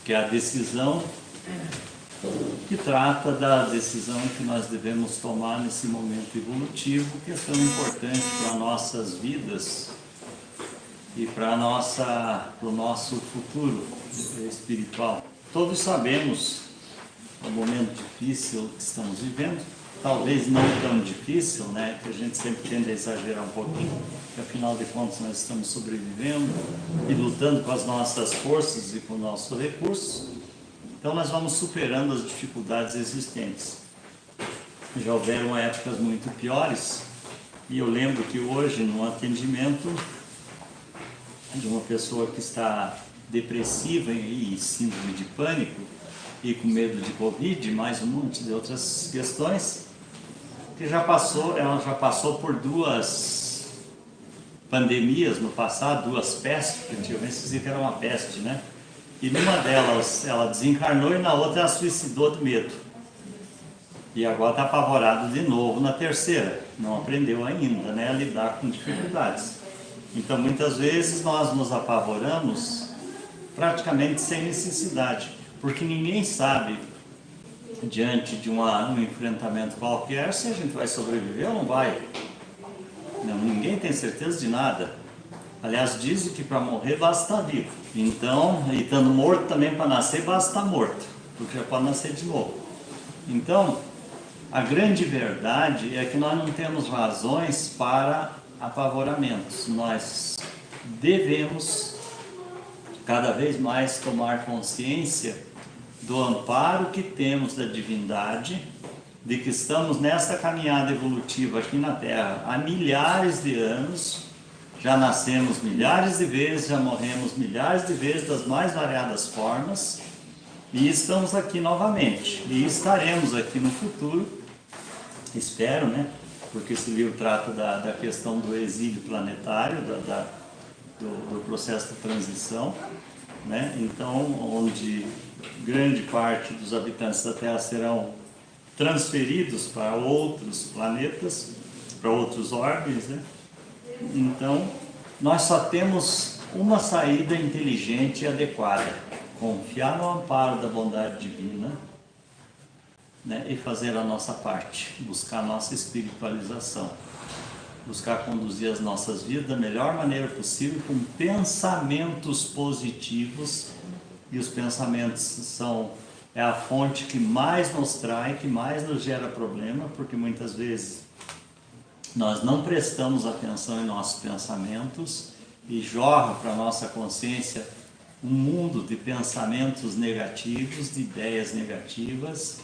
que é a decisão que trata da decisão que nós devemos tomar nesse momento evolutivo, que é tão importante para nossas vidas e para o nosso futuro espiritual. Todos sabemos o momento difícil que estamos vivendo, talvez não tão difícil, né, que a gente sempre tende a exagerar um pouquinho, que afinal de contas nós estamos sobrevivendo e lutando com as nossas forças e com o nosso recurso. Então nós vamos superando as dificuldades existentes. Já houveram épocas muito piores, e eu lembro que hoje, no atendimento de uma pessoa que está depressiva e síndrome de pânico, e com medo de Covid, mais um monte de outras questões, que ela já passou por 2 pandemias no passado, 2 pestes, que antigamente se dizia que era uma peste, né? E numa delas ela desencarnou e na outra ela suicidou de medo. E agora está apavorada de novo na terceira. Não aprendeu ainda, né, a lidar com dificuldades. Então muitas vezes nós nos apavoramos praticamente sem necessidade, porque ninguém sabe, diante de um enfrentamento qualquer, se a gente vai sobreviver ou não vai. Não, ninguém tem certeza de nada. Aliás, dizem que para morrer basta estar vivo. Então, e estando morto também para nascer, basta estar morto, porque já pode nascer de novo. Então, a grande verdade é que nós não temos razões para apavoramentos. Nós devemos cada vez mais tomar consciência do amparo que temos da divindade, de que estamos nessa caminhada evolutiva aqui na Terra há milhares de anos. Já nascemos milhares de vezes, já morremos milhares de vezes das mais variadas formas, e estamos aqui novamente, e estaremos aqui no futuro, espero, né? Porque esse livro trata da questão do exílio planetário, do processo de transição, né? Então, onde grande parte dos habitantes da Terra serão transferidos para outros planetas, para outros orbes, né? Então, nós só temos uma saída inteligente e adequada: confiar no amparo da bondade divina, né, e fazer a nossa parte, buscar a nossa espiritualização, buscar conduzir as nossas vidas da melhor maneira possível, com pensamentos positivos, e os pensamentos é a fonte que mais nos trai, que mais nos gera problema, porque muitas vezes nós não prestamos atenção em nossos pensamentos e jorra para a nossa consciência um mundo de pensamentos negativos, de ideias negativas,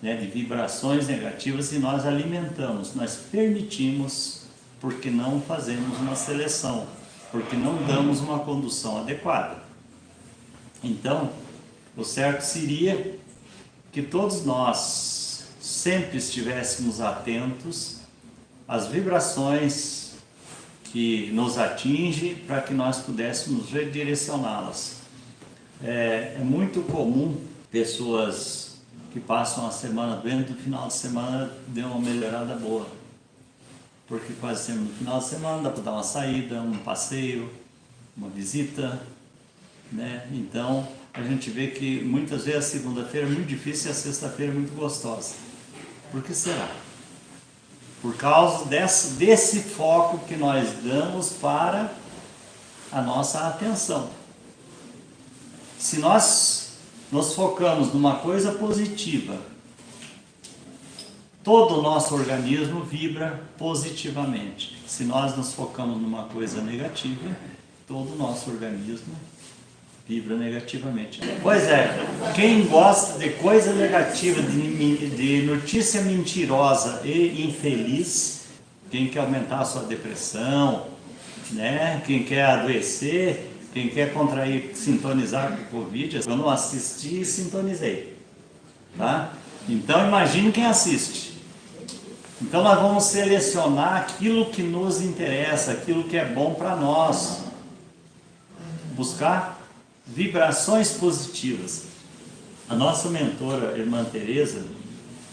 né, de vibrações negativas, e nós alimentamos, nós permitimos, porque não fazemos uma seleção, porque não damos uma condução adequada. Então, o certo seria que todos nós sempre estivéssemos atentos as vibrações que nos atingem, para que nós pudéssemos redirecioná-las. É muito comum pessoas que passam a semana doentes, no final de semana deu uma melhorada boa, porque quase sempre no final de semana dá para dar uma saída, um passeio, uma visita, né? Então a gente vê que muitas vezes a segunda-feira é muito difícil e a sexta-feira é muito gostosa. Por que será? Por causa desse foco que nós damos para a nossa atenção. Se nós nos focamos numa coisa positiva, todo o nosso organismo vibra positivamente. Se nós nos focamos numa coisa negativa, todo o nosso organismo vibra negativamente. Pois é, quem gosta de coisa negativa, de notícia mentirosa e infeliz, quem quer aumentar a sua depressão, né? Quem quer adoecer, quem quer contrair, sintonizar com o Covid, eu não assisti e sintonizei, tá? Então imagine quem assiste. Então nós vamos selecionar aquilo que nos interessa, aquilo que é bom para nós, buscar vibrações positivas. A nossa mentora, Irmã Teresa,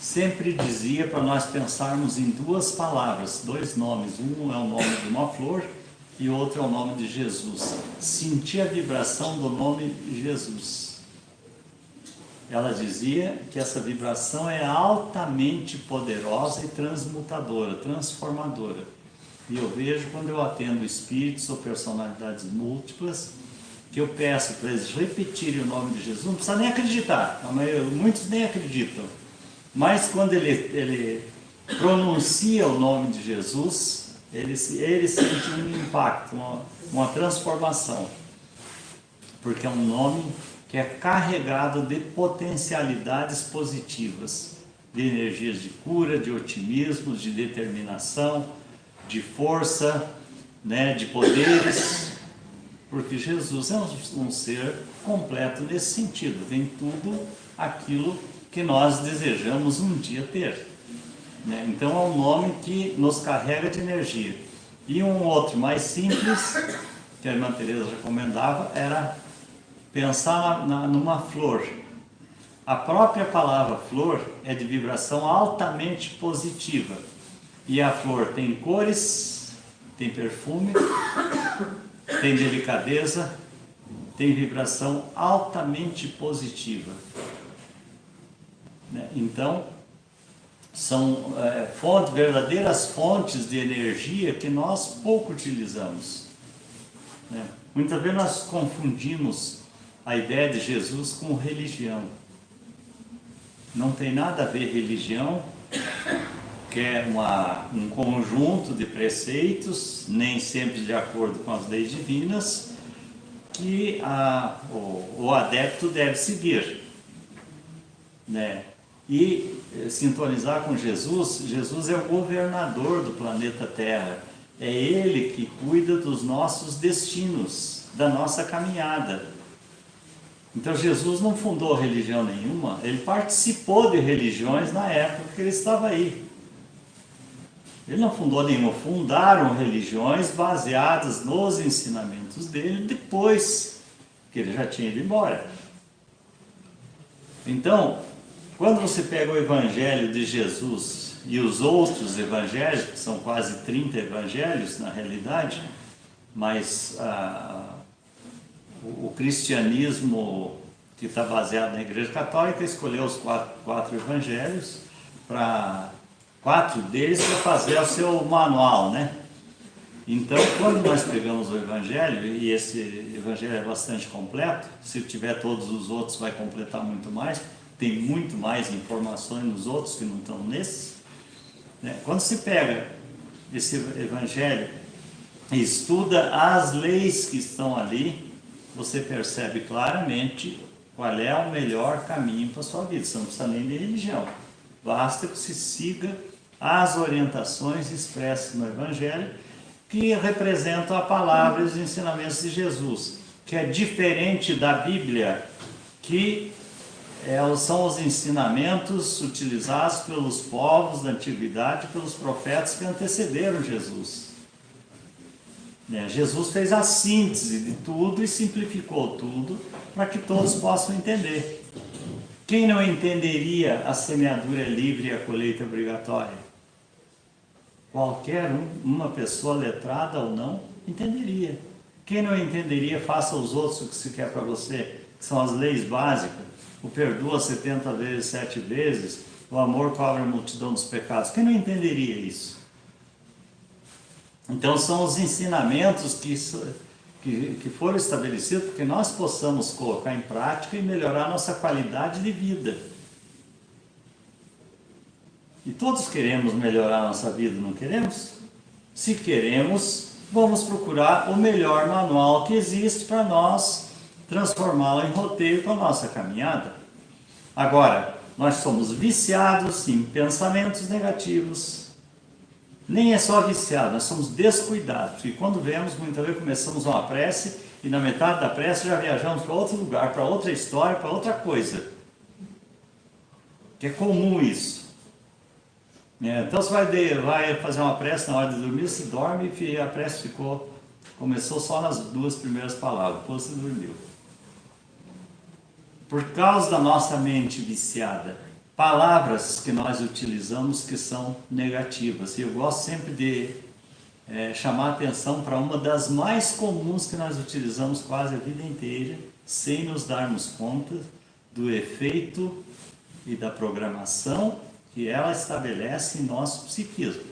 sempre dizia para nós pensarmos em 2 palavras, 2 nomes. Um é o nome de uma flor e o outro é o nome de Jesus. Sentir a vibração do nome Jesus. ela dizia que essa vibração é altamente poderosa e transmutadora, transformadora. E eu vejo quando eu atendo espíritos ou personalidades múltiplas, que eu peço para eles repetirem o nome de Jesus, não precisa nem acreditar, muitos nem acreditam, mas quando ele pronuncia o nome de Jesus, ele sente um impacto, uma transformação, porque é um nome que é carregado de potencialidades positivas, de energias de cura, de otimismo, de determinação, de força, né, de poderes, porque Jesus é um ser completo nesse sentido, tem tudo aquilo que nós desejamos um dia ter, né? Então é um nome que nos carrega de energia. E um outro mais simples, que a irmã Teresa recomendava, era pensar numa flor. A própria palavra flor é de vibração altamente positiva, e a flor tem cores, tem perfume, tem delicadeza, tem vibração altamente positiva, né? Então, são verdadeiras fontes de energia que nós pouco utilizamos, né? Muitas vezes nós confundimos a ideia de Jesus com religião. Não tem nada a ver religião, que é um conjunto de preceitos, nem sempre de acordo com as leis divinas, que o adepto deve seguir, né? E sintonizar com Jesus. Jesus é o governador do planeta Terra, é Ele que cuida dos nossos destinos, da nossa caminhada. Então Jesus não fundou religião nenhuma, ele participou de religiões na época que ele estava aí. Ele não fundou nenhuma, fundaram religiões baseadas nos ensinamentos dele depois que ele já tinha ido embora. Então, quando você pega o Evangelho de Jesus e os outros evangelhos, que são quase 30 evangelhos na realidade, mas o cristianismo que está baseado na Igreja Católica escolheu os quatro evangelhos, para 4 deles para fazer o seu manual, né? Então, quando nós pegamos o Evangelho, e esse Evangelho é bastante completo, se tiver todos os outros vai completar muito mais, tem muito mais informações nos outros que não estão nesses, né? Quando se pega esse Evangelho e estuda as leis que estão ali, você percebe claramente qual é o melhor caminho para a sua vida. Você não precisa nem de religião, basta que você siga as orientações expressas no Evangelho, que representam a palavra e os ensinamentos de Jesus, que é diferente da Bíblia, que são os ensinamentos utilizados pelos povos da antiguidade, pelos profetas que antecederam Jesus. Jesus fez a síntese de tudo e simplificou tudo para que todos possam entender. Quem não entenderia a semeadura livre e a colheita obrigatória? Qualquer uma pessoa letrada ou não entenderia. Quem não entenderia, faça aos outros o que se quer para você, que são as leis básicas. O perdoa 70 vezes, 7 vezes, o amor cobre a multidão dos pecados. Quem não entenderia isso? Então são os ensinamentos que foram estabelecidos para que nós possamos colocar em prática e melhorar a nossa qualidade de vida. E todos queremos melhorar a nossa vida, não queremos? Se queremos, vamos procurar o melhor manual que existe para nós transformá-lo em roteiro para a nossa caminhada. Agora, nós somos viciados em pensamentos negativos. Nem é só viciado, nós somos descuidados. Porque quando vemos, muitas vezes começamos uma prece e na metade da prece já viajamos para outro lugar, para outra história, para outra coisa. Que é comum isso. Então você vai fazer uma prece na hora de dormir, se dorme e a prece começou só nas 2 primeiras palavras, depois você dormiu. Por causa da nossa mente viciada, palavras que nós utilizamos que são negativas. E eu gosto sempre de chamar a atenção para uma das mais comuns que nós utilizamos quase a vida inteira, sem nos darmos conta, do efeito e da programação que ela estabelece em nosso psiquismo.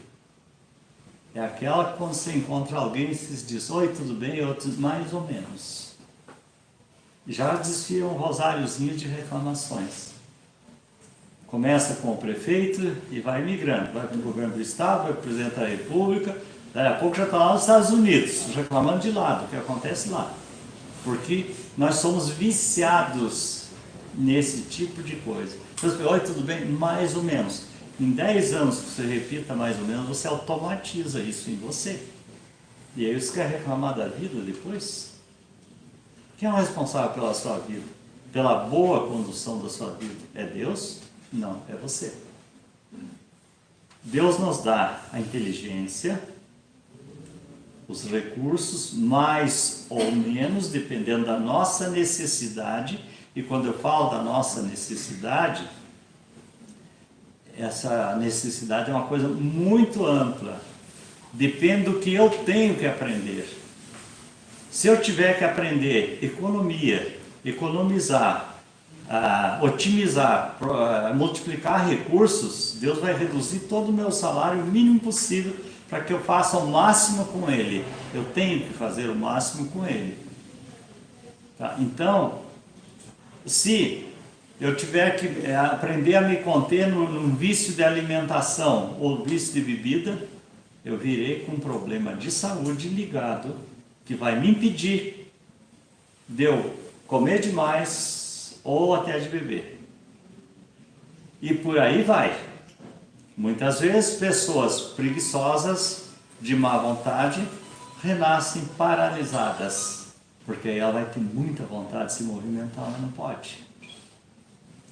É aquela que quando você encontra alguém, você diz, oi, tudo bem? E outros, mais ou menos. Já desfia um rosáriozinho de reclamações. Começa com o prefeito e vai migrando. Vai para o governo do estado, vai para o presidente da república. Daí a pouco já está lá nos Estados Unidos, reclamando de lá, do que acontece lá. Porque nós somos viciados nesse tipo de coisa. Então, você fala, oi, tudo bem? Mais ou menos. Em 10 anos que você repita mais ou menos, você automatiza isso em você. E aí você quer reclamar da vida depois? Quem é o responsável pela sua vida? Pela boa condução da sua vida? É Deus? Não, é você. Deus nos dá a inteligência, os recursos, mais ou menos, dependendo da nossa necessidade. E quando eu falo da nossa necessidade, essa necessidade é uma coisa muito ampla. Depende do que eu tenho que aprender. Se eu tiver que aprender economia, economizar, otimizar, multiplicar recursos, Deus vai reduzir todo o meu salário o mínimo possível para que eu faça o máximo com ele. Eu tenho que fazer o máximo com ele. Tá? Então, se eu tiver que aprender a me conter num vício de alimentação ou vício de bebida, eu virei com um problema de saúde ligado, que vai me impedir de eu comer demais ou até de beber. E por aí vai. Muitas vezes pessoas preguiçosas, de má vontade, renascem paralisadas, porque aí ela vai ter muita vontade de se movimentar, mas não pode.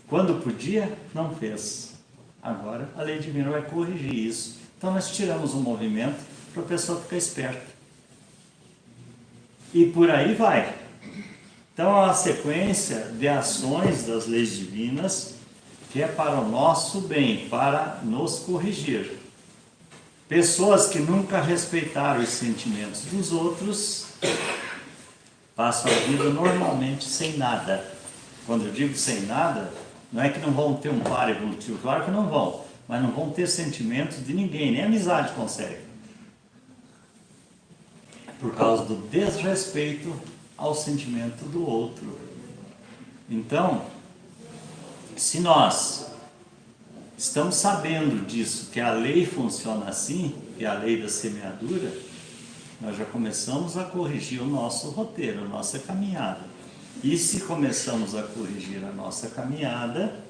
Quando podia, não fez. Agora a lei divina vai corrigir isso. Então nós tiramos um movimento para a pessoa ficar esperta. E por aí vai. Então é uma sequência de ações das leis divinas que é para o nosso bem, para nos corrigir. Pessoas que nunca respeitaram os sentimentos dos outros passam a vida normalmente sem nada. Quando eu digo sem nada, não é que não vão ter um par evolutivo, claro que não vão, mas não vão ter sentimentos de ninguém, nem amizade consegue. Por causa do desrespeito ao sentimento do outro. Então, se nós estamos sabendo disso, que a lei funciona assim, que é a lei da semeadura, nós já começamos a corrigir o nosso roteiro, a nossa caminhada. E se começamos a corrigir a nossa caminhada,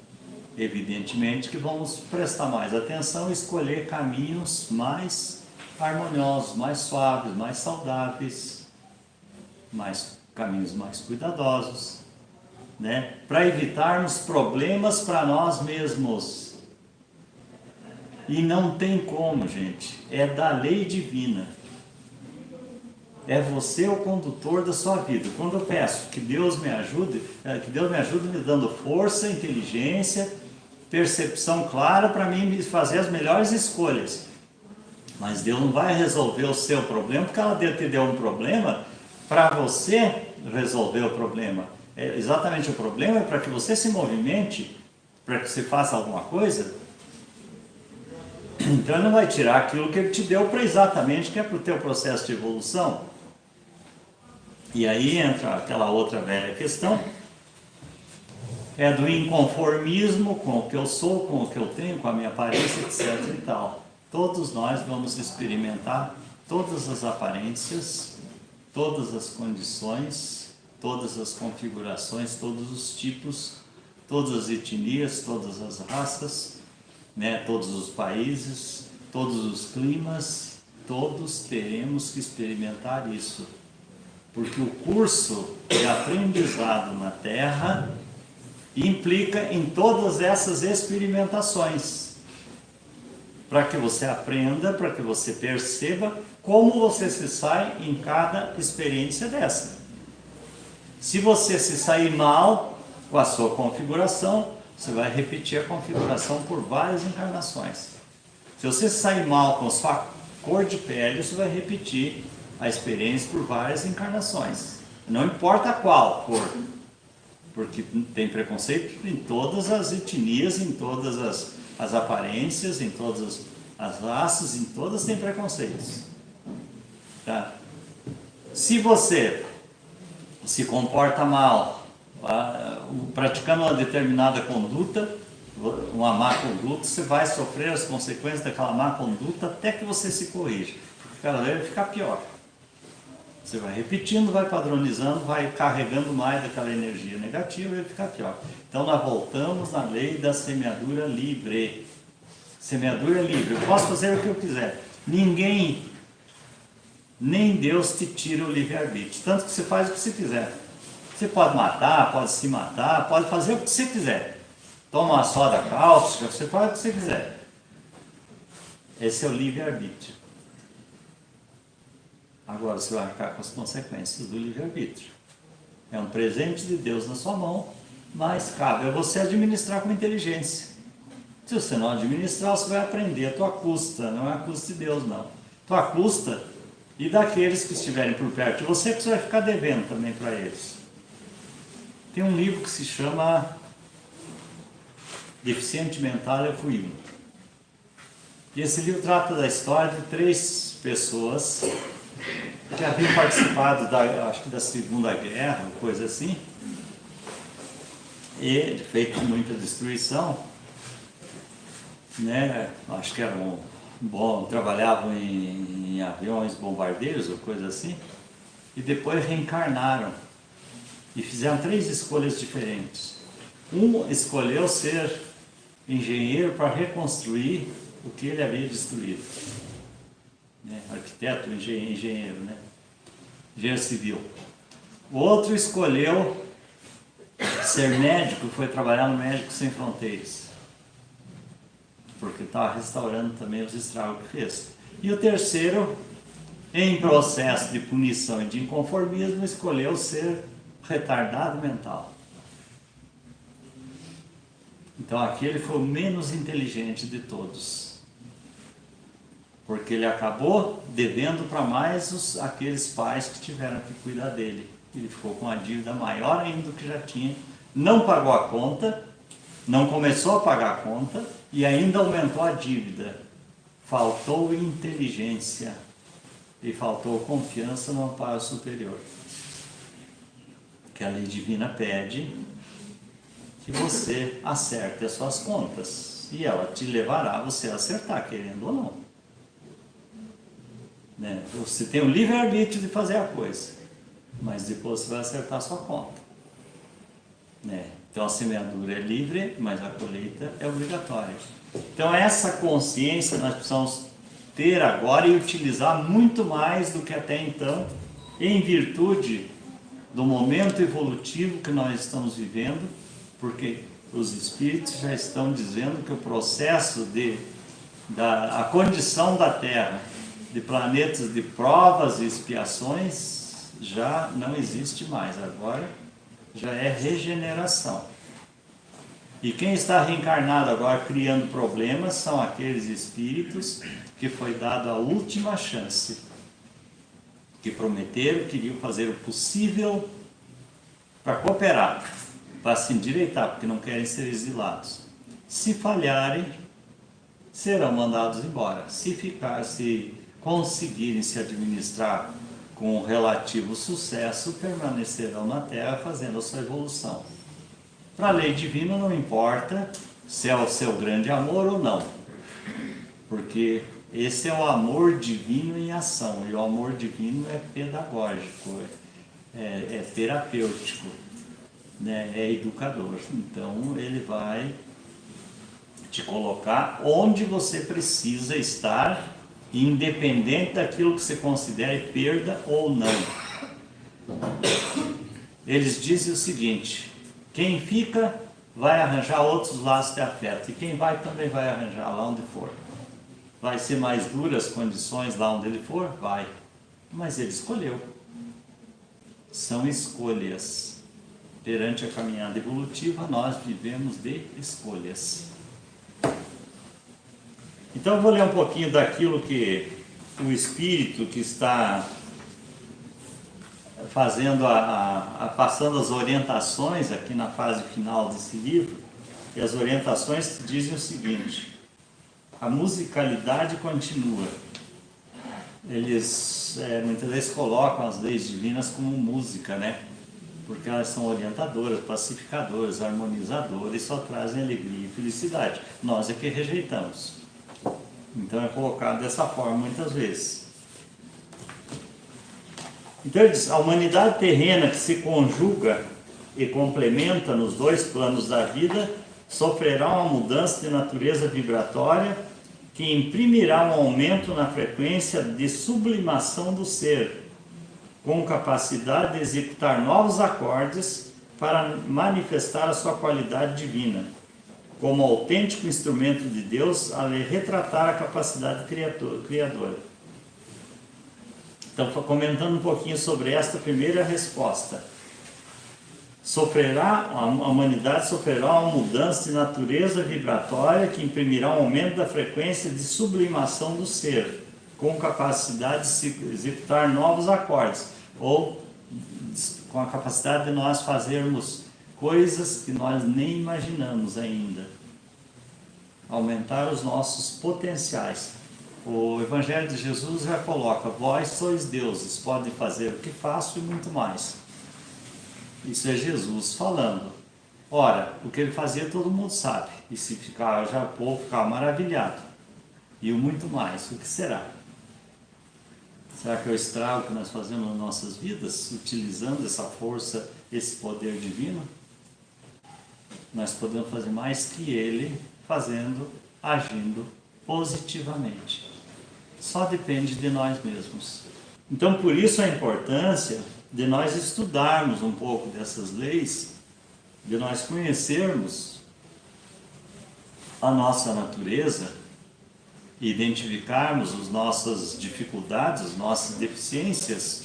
evidentemente que vamos prestar mais atenção e escolher caminhos mais harmoniosos, mais suaves, mais saudáveis, caminhos mais cuidadosos, né? Para evitarmos problemas para nós mesmos. E não tem como, gente, é da lei divina. É você o condutor da sua vida. Quando eu peço que Deus me ajude me dando força, inteligência, percepção clara para mim fazer as melhores escolhas. Mas Deus não vai resolver o seu problema, porque ela te deu um problema para você resolver o problema. Exatamente, o problema é para que você se movimente, para que você faça alguma coisa. Então ele não vai tirar aquilo que ele te deu para exatamente, que é para o teu processo de evolução. E aí entra aquela outra velha questão, é do inconformismo com o que eu sou, com o que eu tenho, com a minha aparência, etc. e tal. Todos nós vamos experimentar todas as aparências, todas as condições, todas as configurações, todos os tipos, todas as etnias, todas as raças, né, todos os países, todos os climas, todos teremos que experimentar isso. Porque o curso de aprendizado na Terra implica em todas essas experimentações. Para que você aprenda, para que você perceba como você se sai em cada experiência dessa. Se você se sair mal com a sua configuração, você vai repetir a configuração por várias encarnações. Se você sair mal com a sua cor de pele, você vai repetir a experiência por várias encarnações. Não importa qual cor, Porque tem preconceito em todas as etnias, em todas as aparências, em todas as raças, em todas tem preconceitos. Tá? Se você se comporta mal, praticando uma determinada conduta, uma má conduta, você vai sofrer as consequências daquela má conduta até que você se corrija. Porque cada vez vai ficar pior. Você vai repetindo, vai padronizando, vai carregando mais daquela energia negativa e vai ficar pior. Então nós voltamos na lei da semeadura livre. Semeadura livre. Eu posso fazer o que eu quiser. Ninguém, nem Deus te tira o livre-arbítrio. Tanto que você faz o que você quiser. Você pode matar, pode se matar, pode fazer o que você quiser. Toma uma soda cáustica, você faz o que você quiser. Esse é o livre-arbítrio. Agora você vai arcar com as consequências do livre-arbítrio. É um presente de Deus na sua mão, mas cabe a você administrar com inteligência. Se você não administrar, você vai aprender a tua custa, não é a custa de Deus, não. Tua custa e daqueles que estiverem por perto de você, que você vai ficar devendo também para eles. Tem um livro que se chama Deficiente Mental Eu Fui Um. E esse livro trata da história de 3 pessoas que haviam participado acho que da Segunda Guerra, coisa assim, e feito muita destruição, né? Acho que eram trabalhavam em aviões bombardeiros ou coisa assim, e depois reencarnaram e fizeram 3 escolhas diferentes. Um escolheu ser engenheiro para reconstruir o que ele havia destruído. Arquiteto, engenheiro, né? Engenheiro civil. O outro escolheu ser médico, foi trabalhar no Médicos Sem Fronteiras, porque estava restaurando também os estragos que fez. E o terceiro, em processo de punição e de inconformismo, escolheu ser retardado mental. Então aquele foi o menos inteligente de todos, porque ele acabou devendo para mais aqueles pais que tiveram que cuidar dele. Ele ficou com uma dívida maior ainda do que já tinha, não pagou a conta, não começou a pagar a conta e ainda aumentou a dívida. Faltou inteligência e faltou confiança no amparo superior, que a lei divina pede que você acerte as suas contas, e ela te levará a você acertar, querendo ou não. Né? Você tem o livre-arbítrio de fazer a coisa, mas depois você vai acertar a sua conta. Né? Então a semeadura é livre, mas a colheita é obrigatória. Então essa consciência nós precisamos ter agora e utilizar muito mais do que até então, em virtude do momento evolutivo que nós estamos vivendo, porque os espíritos já estão dizendo que o processo a condição da Terra de planetas de provas e expiações já não existe mais, agora já é regeneração. E quem está reencarnado agora criando problemas são aqueles espíritos que foi dado a última chance, que prometeram, queriam fazer o possível para cooperar, para se endireitar, porque não querem ser exilados. Se falharem, serão mandados embora. Se conseguirem se administrar com relativo sucesso, permanecerão na Terra fazendo a sua evolução. Para a lei divina não importa se é o seu grande amor ou não, porque esse é o amor divino em ação, e o amor divino é pedagógico, é terapêutico, né? É educador. Então ele vai te colocar onde você precisa estar, independente daquilo que você considere perda ou não. Eles dizem o seguinte: quem fica vai arranjar outros laços de afeto, e quem vai também vai arranjar lá onde for. Vai ser mais duras as condições lá onde ele for? Vai. Mas ele escolheu. São escolhas. Perante a caminhada evolutiva, nós vivemos de escolhas. Então eu vou ler um pouquinho daquilo que o Espírito que está passando as orientações aqui na fase final desse livro, e as orientações dizem o seguinte: a musicalidade continua. Eles muitas vezes colocam as leis divinas como música, né? Porque elas são orientadoras, pacificadoras, harmonizadoras e só trazem alegria e felicidade. Nós é que rejeitamos. Então é colocado dessa forma muitas vezes. Então ele diz: a humanidade terrena que se conjuga e complementa nos dois planos da vida sofrerá uma mudança de natureza vibratória que imprimirá um aumento na frequência de sublimação do ser, com capacidade de executar novos acordes para manifestar a sua qualidade divina, como autêntico instrumento de Deus a lhe retratar a capacidade criadora. Então, comentando um pouquinho sobre esta primeira resposta. A humanidade sofrerá uma mudança de natureza vibratória que imprimirá um aumento da frequência de sublimação do ser, com capacidade de se executar novos acordes, ou com a capacidade de nós fazermos coisas que nós nem imaginamos ainda. Aumentar os nossos potenciais. O Evangelho de Jesus já coloca: vós sois deuses, podem fazer o que faço e muito mais. Isso é Jesus falando. Ora, o que ele fazia todo mundo sabe, e se ficar, já o povo ficava maravilhado. E o muito mais, o que será? Será que é o estrago que nós fazemos nas nossas vidas, utilizando essa força, esse poder divino? Nós podemos fazer mais que ele, fazendo, agindo positivamente. Só depende de nós mesmos. Então, por isso a importância de nós estudarmos um pouco dessas leis, de nós conhecermos a nossa natureza, identificarmos as nossas dificuldades, as nossas deficiências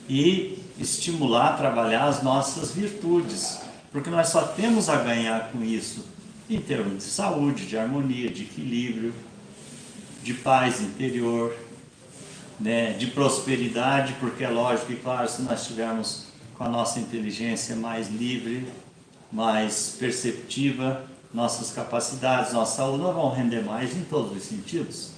e estimular, trabalhar as nossas virtudes, porque nós só temos a ganhar com isso em termos de saúde, de harmonia, de equilíbrio, de paz interior, né, de prosperidade, porque é lógico e claro, se nós estivermos com a nossa inteligência mais livre, mais perceptiva, nossas capacidades, nossa saúde, nós vamos render mais em todos os sentidos.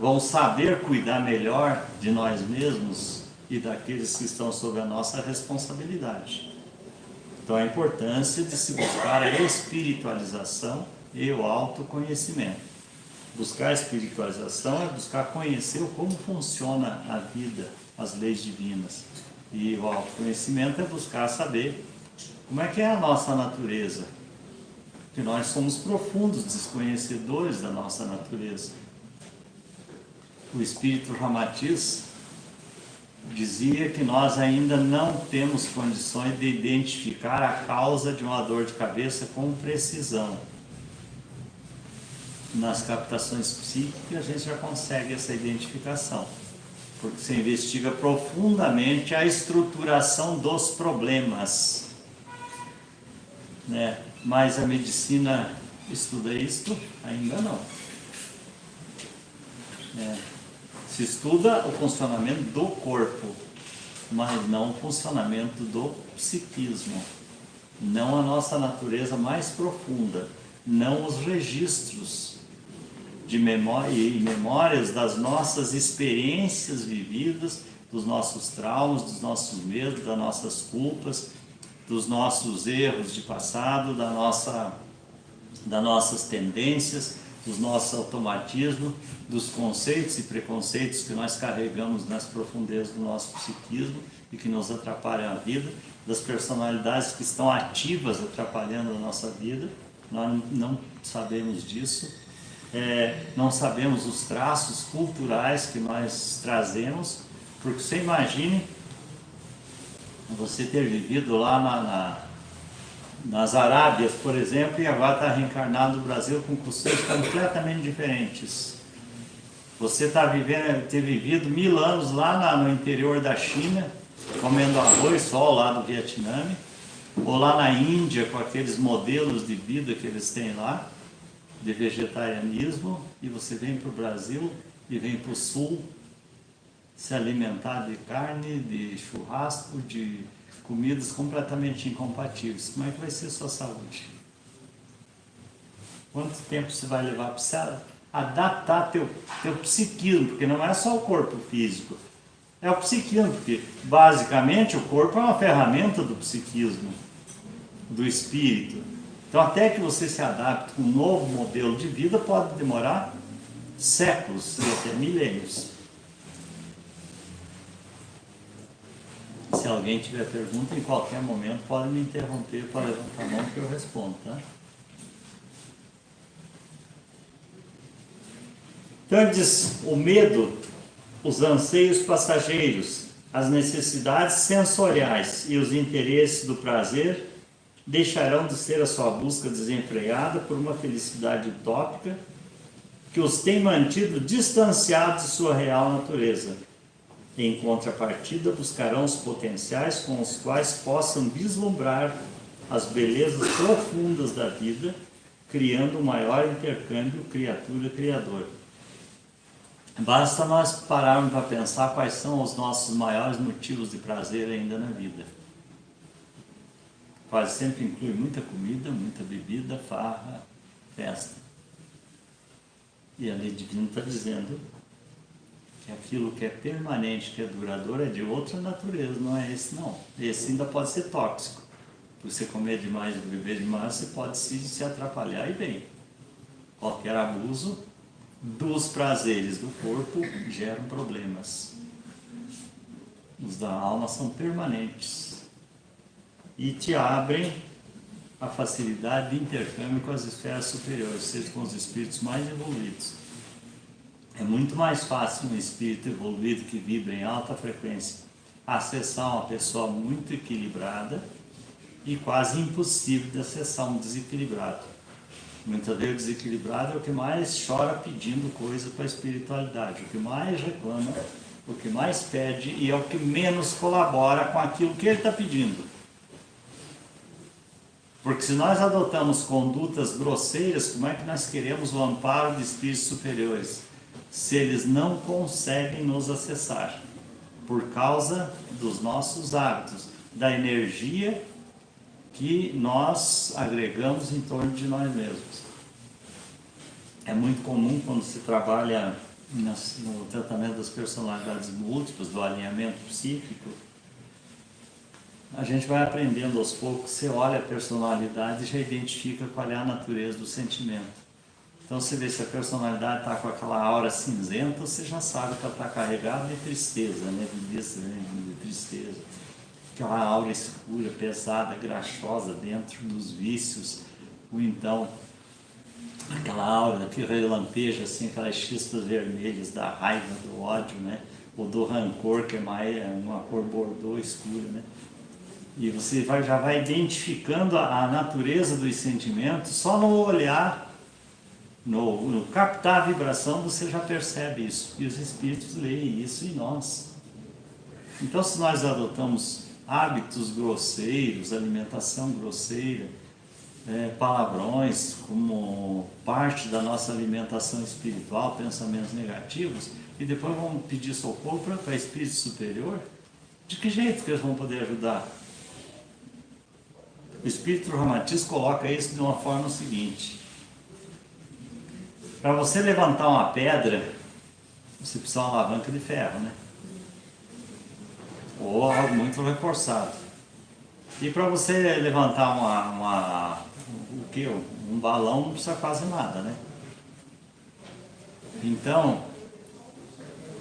Vamos saber cuidar melhor de nós mesmos e daqueles que estão sob a nossa responsabilidade. Então a importância de se buscar a espiritualização e o autoconhecimento. Buscar a espiritualização é buscar conhecer como funciona a vida, as leis divinas. E o autoconhecimento é buscar saber como é que é a nossa natureza. Porque nós somos profundos desconhecedores da nossa natureza. O espírito Ramatiz dizia que nós ainda não temos condições de identificar a causa de uma dor de cabeça com precisão. Nas captações psíquicas a gente já consegue essa identificação, porque você investiga profundamente a estruturação dos problemas, né? Mas a medicina estuda isto? Ainda não. Se estuda o funcionamento do corpo, mas não o funcionamento do psiquismo, não a nossa natureza mais profunda, não os registros de memória e memórias das nossas experiências vividas, dos nossos traumas, dos nossos medos, das nossas culpas, dos nossos erros de passado, das nossas tendências, dos nossos automatismos, dos conceitos e preconceitos que nós carregamos nas profundezas do nosso psiquismo e que nos atrapalham a vida, das personalidades que estão ativas atrapalhando a nossa vida. Nós não sabemos disso. Não sabemos os traços culturais que nós trazemos, porque você imagine você ter vivido lá nas Arábias, por exemplo, e agora está reencarnado no Brasil com costumes completamente diferentes. Você ter vivido 1000 anos lá no interior da China, comendo arroz só lá do Vietnã, ou lá na Índia com aqueles modelos de vida que eles têm lá, de vegetarianismo, e você vem para o Brasil e vem para o sul se alimentar de carne, de churrasco, de comidas completamente incompatíveis, como é que vai ser a sua saúde? Quanto tempo você vai levar para você adaptar teu psiquismo, porque não é só o corpo físico, é o psiquismo, porque basicamente o corpo é uma ferramenta do psiquismo, do espírito. Então até que você se adapte com um novo modelo de vida pode demorar séculos, até milênios. Se alguém tiver pergunta, em qualquer momento pode me interromper para levantar a mão que eu respondo, tá? Então ele diz, o medo, os anseios passageiros, as necessidades sensoriais e os interesses do prazer deixarão de ser a sua busca desenfreada por uma felicidade utópica que os tem mantido distanciados de sua real natureza. Em contrapartida, buscarão os potenciais com os quais possam vislumbrar as belezas profundas da vida, criando um maior intercâmbio criatura-criador. Basta nós pararmos para pensar quais são os nossos maiores motivos de prazer ainda na vida. Quase sempre inclui muita comida, muita bebida, farra, festa. E a lei divina está dizendo que aquilo que é permanente, que é duradouro, é de outra natureza, não é esse não. Esse ainda pode ser tóxico. Por você comer demais e beber demais, você pode se atrapalhar e bem. Qualquer abuso dos prazeres do corpo geram problemas. Os da alma são permanentes e te abrem a facilidade de intercâmbio com as esferas superiores, seja com os espíritos mais evoluídos. É muito mais fácil um espírito evoluído que vibra em alta frequência acessar uma pessoa muito equilibrada e quase impossível de acessar um desequilibrado. Muitas vezes o desequilibrado é o que mais chora pedindo coisa para a espiritualidade, o que mais reclama, o que mais pede e é o que menos colabora com aquilo que ele está pedindo. Porque se nós adotamos condutas grosseiras, como é que nós queremos o amparo de espíritos superiores? Se eles não conseguem nos acessar, por causa dos nossos hábitos, da energia que nós agregamos em torno de nós mesmos. É muito comum quando se trabalha no tratamento das personalidades múltiplas, do alinhamento psíquico, a gente vai aprendendo aos poucos, você olha a personalidade e já identifica qual é a natureza do sentimento. Então você vê se a personalidade está com aquela aura cinzenta, você já sabe que ela está carregada de tristeza, né? De tristeza. Aquela aura escura, pesada, graxosa dentro dos vícios, ou então aquela aura que relampeja assim, aquelas chispas vermelhas da raiva, do ódio, né? Ou do rancor, que é mais uma cor bordô escura, né? E você já vai identificando a natureza dos sentimentos, só no olhar, no captar a vibração, você já percebe isso. E os espíritos leem isso em nós. Então, se nós adotamos hábitos grosseiros, alimentação grosseira, palavrões como parte da nossa alimentação espiritual, pensamentos negativos, e depois vamos pedir socorro para espírito superior, de que jeito que eles vão poder ajudar? O espírito Ramatiz coloca isso de uma forma seguinte: para você levantar uma pedra, você precisa de uma alavanca de ferro, né? Ou algo muito reforçado. E para você levantar um balão não precisa quase nada, né? Então,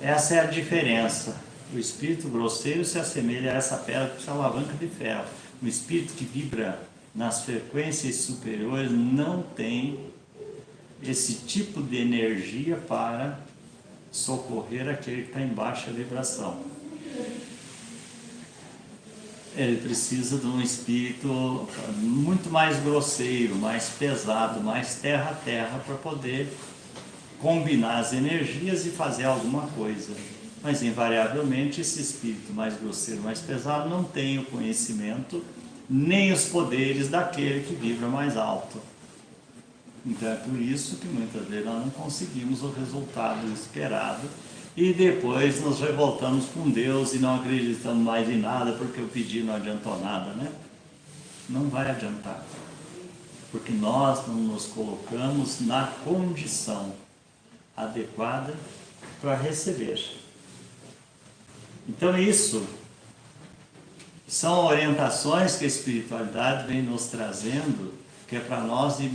essa é a diferença. O espírito grosseiro se assemelha a essa pedra que precisa de alavanca de ferro. O espírito que vibra nas frequências superiores não tem esse tipo de energia para socorrer aquele que está em baixa vibração. Ele precisa de um espírito muito mais grosseiro, mais pesado, mais terra-terra, para poder combinar as energias e fazer alguma coisa. Mas invariavelmente esse espírito mais grosseiro, mais pesado, não tem o conhecimento nem os poderes daquele que vibra mais alto. Então é por isso que muitas vezes nós não conseguimos o resultado esperado e depois nos revoltamos com Deus e não acreditamos mais em nada porque eu pedi não adiantou nada, né? Não vai adiantar, porque nós não nos colocamos na condição adequada para receber. Então isso são orientações que a espiritualidade vem nos trazendo, que é para nós ir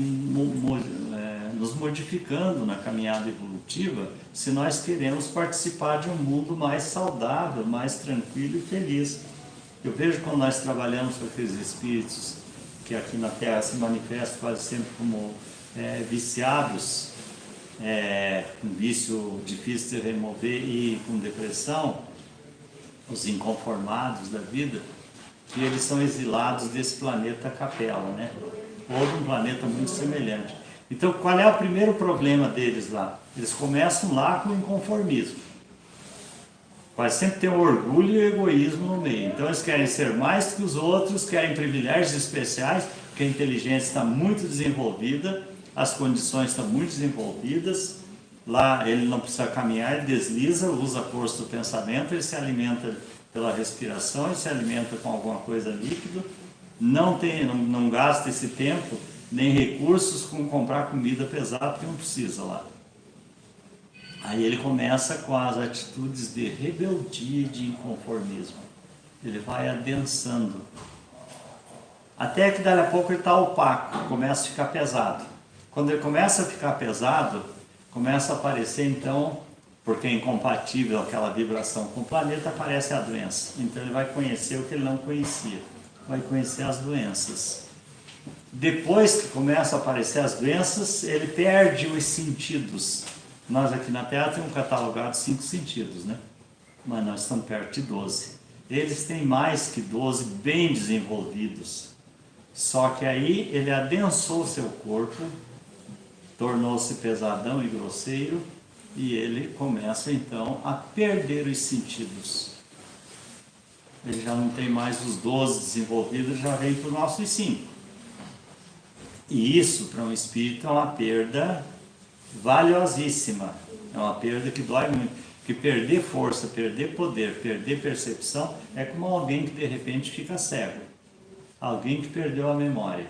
nos modificando na caminhada evolutiva, se nós queremos participar de um mundo mais saudável, mais tranquilo e feliz. Eu vejo quando nós trabalhamos com aqueles espíritos que aqui na Terra se manifestam quase sempre como viciados, um vício difícil de remover e com depressão, os inconformados da vida, que eles são exilados desse planeta Capela, né? Ou de um planeta muito semelhante. Então, qual é o primeiro problema deles lá? Eles começam lá com o inconformismo. Quase sempre tem o orgulho e o egoísmo no meio. Então, eles querem ser mais que os outros, querem privilégios especiais, porque a inteligência está muito desenvolvida, as condições estão muito desenvolvidas. Lá ele não precisa caminhar, ele desliza, usa a força do pensamento, ele se alimenta pela respiração, ele se alimenta com alguma coisa líquida, não gasta esse tempo nem recursos com comprar comida pesada, porque não precisa lá. Aí ele começa com as atitudes de rebeldia e de inconformismo. Ele vai adensando. Até que daqui a pouco ele está opaco, começa a ficar pesado. Quando ele começa a ficar pesado, começa a aparecer então, porque é incompatível aquela vibração com o planeta, aparece a doença. Então ele vai conhecer o que ele não conhecia, vai conhecer as doenças. Depois que começam a aparecer as doenças, ele perde os sentidos. Nós aqui na Terra temos catalogado 5 sentidos, né? Mas nós estamos perto de 12. Eles têm mais que 12 bem desenvolvidos. Só que aí ele adensou seu corpo, tornou-se pesadão e grosseiro, e ele começa então a perder os sentidos. Ele já não tem mais os 12 desenvolvidos, já vem para os nossos 5. E isso, para um espírito, é uma perda valiosíssima. É uma perda que dói muito. Porque perder força, perder poder, perder percepção, é como alguém que de repente fica cego. Alguém que perdeu a memória.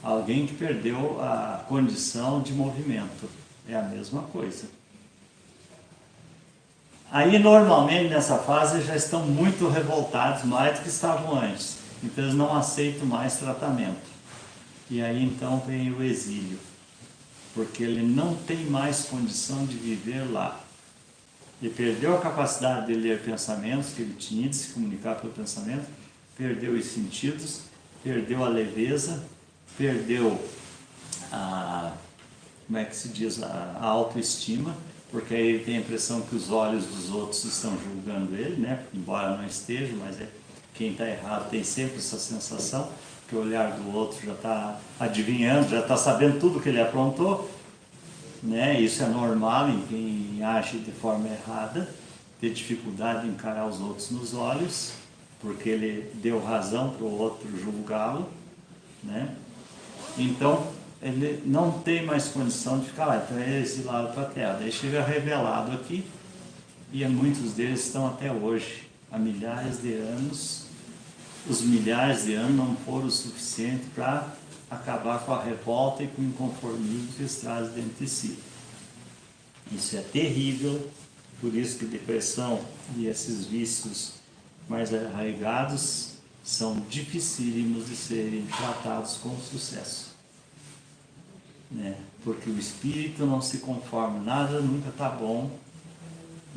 Alguém que perdeu a condição de movimento. É a mesma coisa. Aí, normalmente, nessa fase, eles já estão muito revoltados, mais do que estavam antes. Então, eles não aceitam mais tratamento. E aí, então, vem o exílio. Porque ele não tem mais condição de viver lá. Ele perdeu a capacidade de ler pensamentos que ele tinha, de se comunicar pelo pensamento, perdeu os sentidos, perdeu a leveza, perdeu a, como é que se diz, a autoestima, porque aí ele tem a impressão que os olhos dos outros estão julgando ele, né? Embora não esteja, mas quem está errado tem sempre essa sensação, que o olhar do outro já está adivinhando, já está sabendo tudo que ele aprontou, né? Isso é normal em quem age de forma errada, ter dificuldade de encarar os outros nos olhos, porque ele deu razão para o outro julgá-lo, né? Então, ele não tem mais condição de ficar lá, então ele é exilado para a Terra. Daí chega revelado aqui, e muitos deles estão até hoje, há milhares de anos. Os milhares de anos não foram o suficiente para acabar com a revolta e com o inconformismo que eles trazem dentro de si. Isso é terrível, por isso que depressão e esses vícios mais arraigados são dificílimos de serem tratados com sucesso. Né? Porque o espírito não se conforma, nada nunca está bom,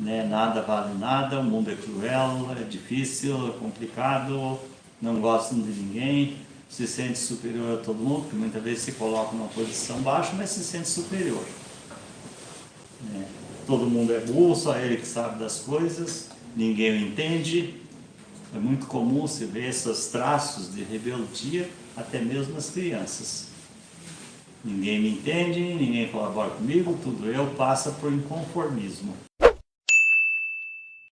né? Nada vale nada, o mundo é cruel, é difícil, é complicado, não gostam de ninguém, se sente superior a todo mundo, porque muitas vezes se coloca numa posição baixa, mas se sente superior. Né? Todo mundo é burro, só ele que sabe das coisas, ninguém o entende. É muito comum se ver esses traços de rebeldia, até mesmo nas crianças. Ninguém me entende, ninguém colabora comigo, tudo eu passa por inconformismo.